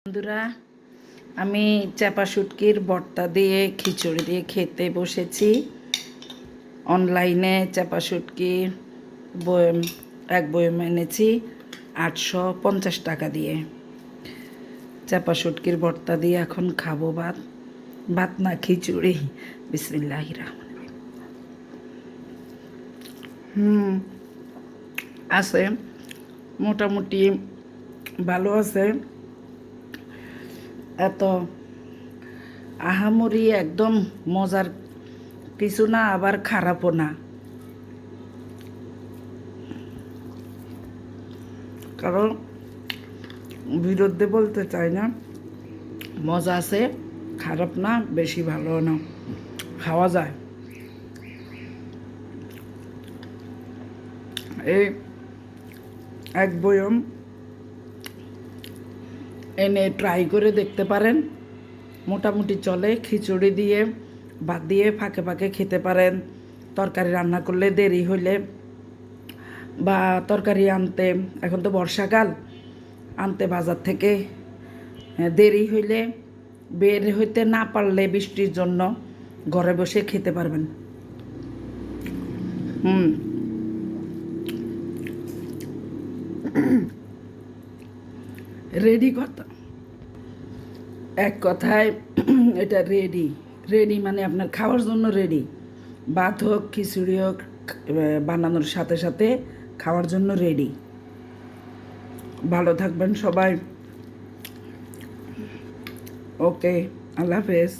বন্ধুরা, আমি চাপা শুটকির ভর্তা দিয়ে খিচুড়ি দিয়ে খেতে বসেছি। অনলাইনে চাপা শুটকির বয়ম এক বয়ম এনেছি 850 টাকা দিয়ে। চাপা শুটকির ভর্তা দিয়ে এখন খাবো ভাত। ভাত না, খিচুড়ি। বিসমিল্লাহির রহমানির রহিম। আছে, মোটামুটি ভালো আছে। এত আহামরি একদম মজার কিছু না, আবার খারাপও না। কারণ বিরুদ্ধে বলতে চাই না, মজা আছে, খারাপ না, বেশি ভালো না, খাওয়া যায়। এই এক বয়ম এনে ট্রাই করে দেখতে পারেন, মোটামুটি চলে। খিচুড়ি দিয়ে ভাত দিয়ে ফাঁকে ফাঁকে খেতে পারেন। তরকারি রান্না করলে দেরি হইলে বা তরকারি আনতে, এখন তো বর্ষাকাল, আনতে বাজার থেকে দেরি হইলে, বের হইতে না পারলে বৃষ্টির জন্য ঘরে বসে খেতে পারবেন। রেডি কথা, এক কথায় এটা রেডি। রেডি মানে আপনার খাওয়ার জন্য রেডি। ভাত হোক, খিচুড়ি হোক, বানানোর সাথে সাথে খাওয়ার জন্য রেডি। ভালো থাকবেন সবাই। ওকে, আল্লাহ হাফেজ।